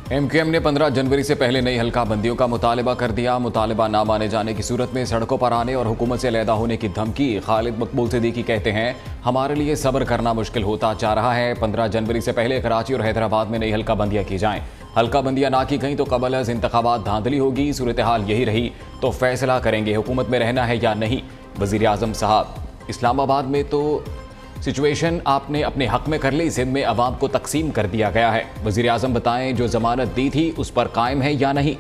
MQM ने 15 जनवरी से पहले नई हल्का बंदियों का मुतालबा कर दिया। मुतालबा ना माने जाने की सूरत में सड़कों पर आने और हुकूमत से अलहदा होने की धमकी। खालिद मकबूल सिद्दीकी कहते हैं, हमारे लिए सब्र करना मुश्किल होता जा रहा है। 15 जनवरी से पहले कराची और हैदराबाद में नई हल्का बंदियां की जाएं। हल्का बंदियां ना की गई तो कबल अज इंतखाबात धांधली होगी। सूरत हाल यही रही तो फैसला करेंगे हुकूमत में रहना है या नहीं। वजीर आजम साहब, इस्लामाबाद में तो सिचुएशन आपने अपने हक में कर ली, सिंध में अवाम को तकसीम कर दिया गया है। वजीर आजम बताएं, जो जमानत दी थी उस पर कायम है या नहीं।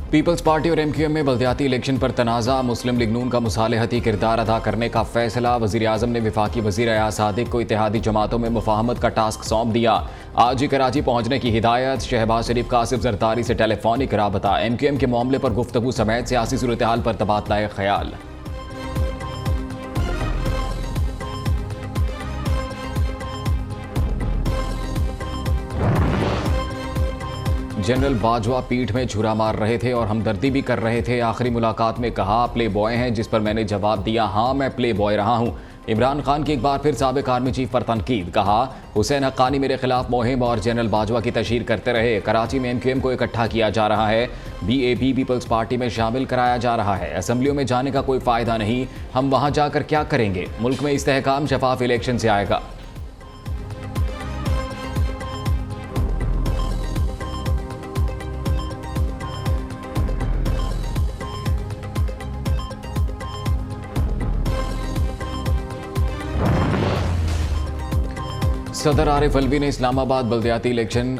पीपल्स पार्टी और एमक्यूएम में बल्दियाती इलेक्शन पर तनाज़ा। मुस्लिम लीग नून का मुसालहती किरदार अदा करने का फैसला। वज़ीर आज़म ने वफाकी वज़ीर अयाज सादिक को इत्तेहादी जमातों में मुफाहमत का टास्क सौंप दिया। आज ही कराची पहुंचने की हिदायत। शहबाज शरीफ का आसिफ जरदारी से टेलीफोनिक राबता। एमक्यूएम के मामले पर गुफ्तगू समेत सियासी सूरत हाल पर तबादला ख्याल। जनरल बाजवा पीठ में छुरा मार रहे थे और हमदर्दी भी कर रहे थे। आखिरी मुलाकात में कहा, प्ले बॉय हैं, जिस पर मैंने जवाब दिया, हाँ मैं प्ले बॉय रहा हूँ। इमरान खान की एक बार फिर साबिक आर्मी चीफ पर तनकीद। कहा, हुसैन हक्कानी मेरे खिलाफ मुहिम और जनरल बाजवा की तशहीर करते रहे। कराची में एमक्यूएम को इकट्ठा किया जा रहा है, बीएपी पीपल्स पार्टी में शामिल कराया जा रहा है। असम्बलियों में जाने का कोई फ़ायदा नहीं, हम वहाँ जाकर क्या करेंगे। मुल्क में इस्तेहकाम शफाफ इलेक्शन से आएगा। सदर आरिफ अलवी ने इस्लामाबाद बल्दियाती इलेक्शन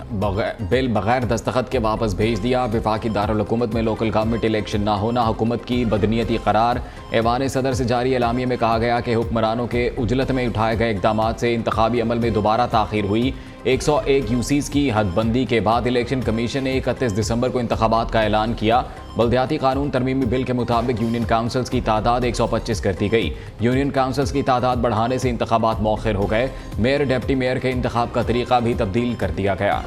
बिल बगैर दस्तखत के वापस भेज दिया। वफाकी दारुल हुकूमत में लोकल गवर्नमेंट इलेक्शन ना होना हुकूमत की बदनीयती करार। ऐवान सदर से जारी एलामिये में कहा गया कि हुक्मरानों के उजलत में उठाए गए इकदाम से इंतखाबी अमल में दोबारा ताखीर हुई। 101 यूसीज की हदबंदी के बाद इलेक्शन कमीशन ने 31 दिसंबर को इंतखाबात का ऐलान किया। बल्दियाती कानून तरमीमी बिल के मुताबिक यूनियन काउंसिल्स की तादाद 125 कर दी गई। यूनियन काउंसिल्स की तादाद बढ़ाने से इंतखाबात मौखिर हो गए। मेयर डिप्टी मेयर के इंतखाब का तरीका भी तब्दील कर दिया गया।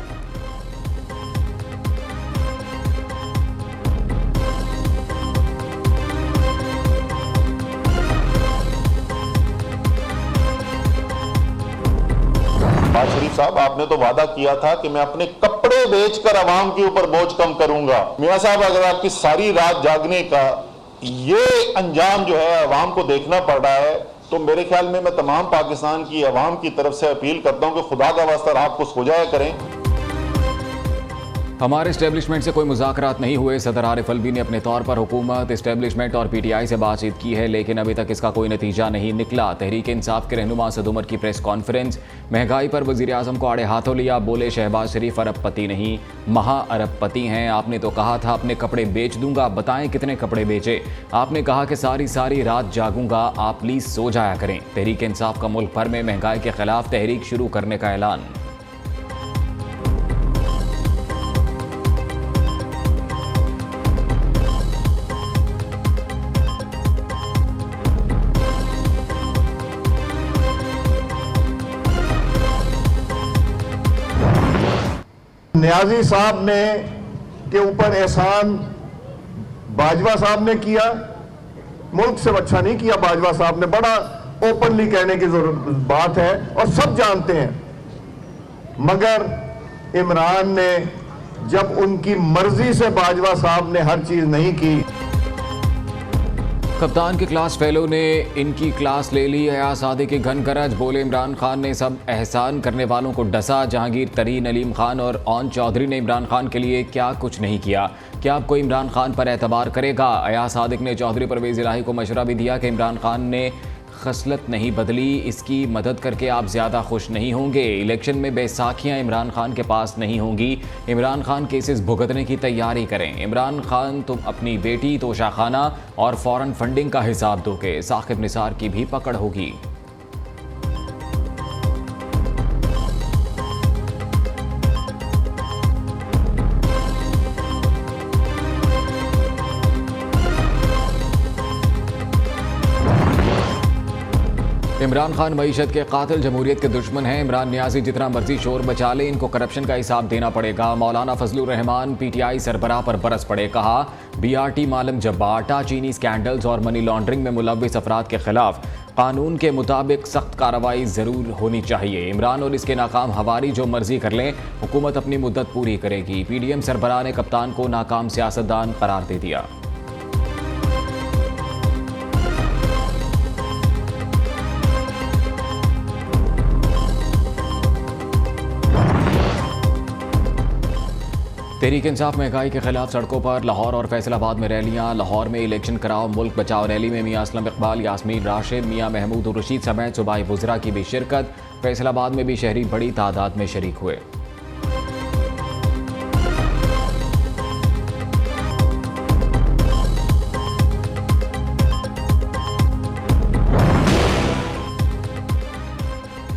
शरीफ साहब, आपने तो वादा किया था कि मैं अपने कपड़े बेचकर अवाम के ऊपर बोझ कम करूंगा। मियां साहब, अगर आपकी सारी रात जागने का ये अंजाम जो है अवाम को देखना पड़ रहा है, तो मेरे ख्याल में मैं तमाम पाकिस्तान की अवाम की तरफ से अपील करता हूं कि खुदा का वास्ता रात को सो जाया करें। हमारे इस्टेब्लिशमेंट से कोई मुज़ाकरात नहीं हुए। सदर आरिफ अलवी ने अपने तौर पर हुकूमत, इस्टेब्लिशमेंट और पीटीआई से बातचीत की है, लेकिन अभी तक इसका कोई नतीजा नहीं निकला। तहरीक इंसाफ के रहनुमा सद उमर की प्रेस कॉन्फ्रेंस। महंगाई पर वज़ीर आज़म को आड़े हाथों लिया। बोले, शहबाज शरीफ अरबपति नहीं, महा अरबपति हैं। आपने तो कहा था अपने कपड़े बेच दूंगा, बताएं कितने कपड़े बेचे। आपने कहा कि सारी सारी रात जागूंगा, आप प्लीज़ सो जाया करें। तहरीक इंसाफ का मुल्क भर में महंगाई के खिलाफ तहरीक शुरू करने का ऐलान। न्याजी साहब ने के ऊपर एहसान बाजवा साहब ने किया, मुल्क से अच्छा नहीं किया। बाजवा साहब ने बड़ा ओपनली कहने की जरूरत बात है और सब जानते हैं, मगर इमरान ने जब उनकी मर्जी से बाजवा साहब ने हर चीज नहीं की। कप्तान के क्लास फेलो ने इनकी क्लास ले ली। अयाज सादिक की घन गरज। बोले, इमरान खान ने सब एहसान करने वालों को डसा। जहांगीर तरीन, अलीम खान और ओन चौधरी ने इमरान खान के लिए क्या कुछ नहीं किया। क्या अब कोई इमरान खान पर एतबार करेगा। अयाज सादिक ने चौधरी परवेज इलाही को मशवरा भी दिया कि इमरान खान ने खसलत नहीं बदली, इसकी मदद करके आप ज़्यादा खुश नहीं होंगे। इलेक्शन में बैसाखियाँ इमरान खान के पास नहीं होंगी। इमरान खान केसेस भुगतने की तैयारी करें। इमरान खान तुम अपनी बेटी तोशा खाना और फॉरेन फंडिंग का हिसाब दोगे। साकिब निसार की भी पकड़ होगी। इमरान खान मईशत के कातिल, जमहूरियत के दुश्मन हैं। इमरान नियाजी जितना मर्जी शोर बचा ले, इनको करप्शन का हिसाब देना पड़ेगा। मौलाना फजलुर रहमान पीटीआई सरबराह पर बरस पड़े, कहा बीआरटी मालम जब्बा, आटा चीनी स्कैंडल्स और मनी लॉन्ड्रिंग में मुलव्विस अफराद के खिलाफ कानून के मुताबिक सख्त कार्रवाई जरूर होनी चाहिए। इमरान और इसके नाकाम हवारी जो मर्जी कर लें, हुकूमत अपनी मुद्दत पूरी करेगी। पीडीएम सरबराह ने कप्तान को नाकाम सियासतदान करार दे दिया। तहरीक इंसाफ महंगाई के खिलाफ सड़कों पर लाहौर और फैसलाबाद में रैलियां। लाहौर में इलेक्शन कराओ मुल्क बचाओ रैली में मियां असलम इकबाल, यास्मीन राशिद, मियां महमूद और रशीद समेत सूबाई वुज़रा की भी शिरकत। फैसलाबाद में भी शहरी बड़ी तादाद में शरीक हुए।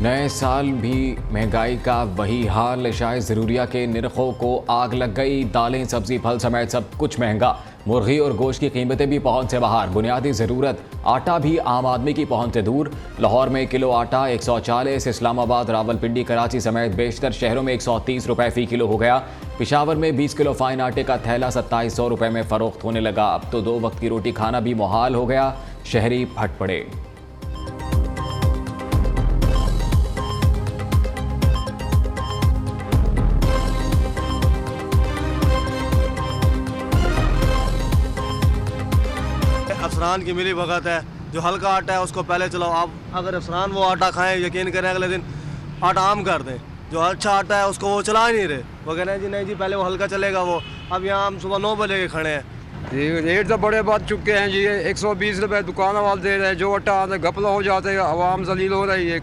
नए साल भी महंगाई का वही हाल, शायद ज़रूरिया के निरखों को आग लग गई। दालें, सब्जी, फल समेत सब कुछ महंगा। मुर्गी और गोश्त की कीमतें भी पहुंच से बाहर। बुनियादी ज़रूरत आटा भी आम आदमी की पहुंच से दूर। लाहौर में किलो आटा 140, इस्लामाबाद, रावलपिंडी, कराची समेत बेशतर शहरों में 130 रुपये फ़ी किलो हो गया। पेशावर में 20 किलो फाइन आटे का थैला 2700 रुपये में फ़रोख्त होने लगा। अब तो 2 वक्त की रोटी खाना भी मुहाल हो गया। शहरी फट पड़े। अफसरान की मिली भगत है। जो हल्का आटा है उसको पहले चलाओ। आप अगर अफसरान वो आटा खाएं, यकीन करें अगले दिन आटा आम कर दें। जो अच्छा आटा है उसको वो चला ही नहीं रहे। वो कह रहे हैं जी नहीं जी पहले वो हल्का चलेगा वो। अब यहाँ हम सुबह 9 बजे के खड़े हैं। जी रेट तो बड़े बढ़ चुके हैं जी। 120 रुपये दुकान वाले दे रहे हैं। जो आटा आते घपला हो जाते हैं, आवाम जलील हो रही है।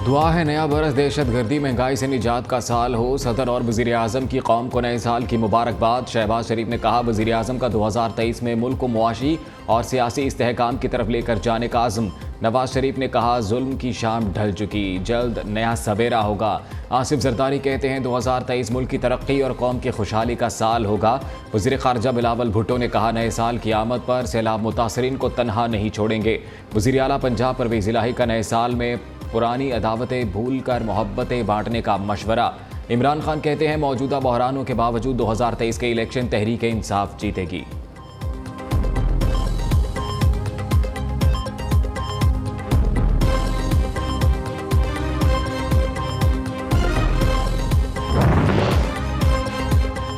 दुआ है नया बरस दहशत गर्दी महंगाई से निजात का साल हो। सदर और वज़ीर आज़म की कौम को नए साल की मुबारकबाद। शहबाज शरीफ ने कहा वज़ीर आज़म का 2023 में मुल्क को मुआशी और सियासी इस्तेहकाम की तरफ लेकर जाने का आज़म। नवाज शरीफ ने कहा जुल्म की शाम ढल चुकी, जल्द नया सवेरा होगा। आसिफ जरदारी कहते हैं 2023 मुल्क की तरक्की और कौम की खुशहाली का साल होगा। वज़ीर ख़ारजा बिलावल भुट्टो ने कहा नए साल की आमद पर सैलाब मुतासरीन को तनहा नहीं छोड़ेंगे। वज़ीर आला पंजाब परवेज़ इलाही का नए साल में पुरानी अदावतें भूल कर मोहब्बतें बांटने का मशवरा। इमरान खान कहते हैं मौजूदा बहरानों के बावजूद 2023 के इलेक्शन तहरीक इंसाफ जीतेगी।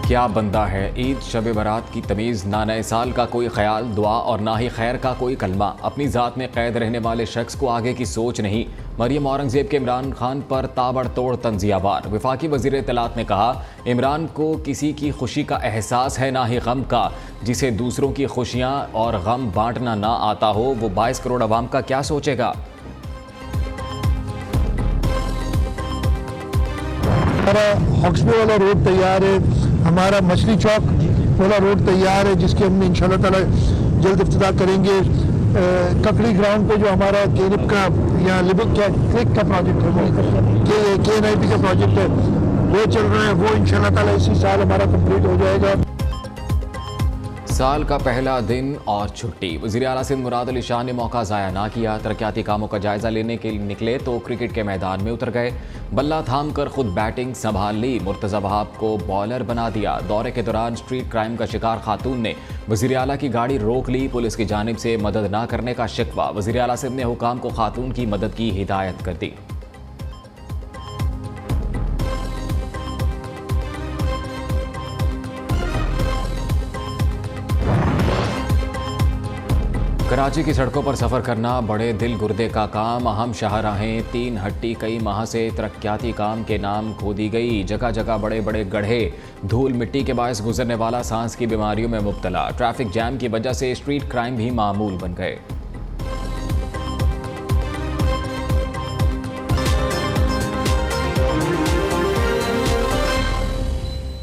क्या बंदा है ईद शब बारात की तमीज़, ना नए साल का कोई ख्याल, दुआ और ना ही खैर का कोई कलमा। अपनी ज़ात में कैद रहने वाले शख्स को आगे की सोच नहीं। मरियम औरंगज़ेब के इमरान खान पर ताबड़तोड़ तंज़ियावार। वफाकी वज़ीर इत्तलात ने कहा इमरान को किसी की खुशी का एहसास है ना ही गम का। जिसे दूसरों की खुशियाँ और गम बांटना ना आता हो वो 22 करोड़ अवाम का क्या सोचेगा। हमारा हॉक्सबे वाला रोड तैयार है, हमारा मछली चौक वाला रोड तैयार है जिसके हम इंशाल्लाह ताला जल्द इफ्तिताह करेंगे। ककड़ी ग्राउंड पे जो हमारा केनिप का या लिबिक का क्लिक का प्रोजेक्ट है, वो KNIP का प्रोजेक्ट है, वो चल रहा है। वो इंशाल्लाह ताला इसी साल हमारा कंप्लीट हो जाएगा। साल का पहला दिन और छुट्टी। वज़ीर आला सिंध मुराद अली शाह ने मौका ज़ाया ना किया। तरक्याती कामों का जायजा लेने के लिए निकले तो क्रिकेट के मैदान में उतर गए। बल्ला थाम कर खुद बैटिंग संभाल ली। मुर्तज़ा वहाब को बॉलर बना दिया। दौरे के दौरान स्ट्रीट क्राइम का शिकार खातून ने वज़ीर आला की गाड़ी रोक ली। पुलिस की जानिब से मदद ना करने का शिकवा। वज़ीर आला सिंध ने हुकाम को खातून की मदद की हिदायत कर दी। कराची की सड़कों पर सफ़र करना बड़े दिल गुर्दे का काम। अहम शाहराहें 3 हट्टी कई माह से तरक्याती काम के नाम खोदी गई। जगह जगह बड़े बड़े गड्ढे, धूल मिट्टी के बायस गुजरने वाला सांस की बीमारियों में मुब्तला। ट्रैफिक जैम की वजह से स्ट्रीट क्राइम भी मामूल बन गए।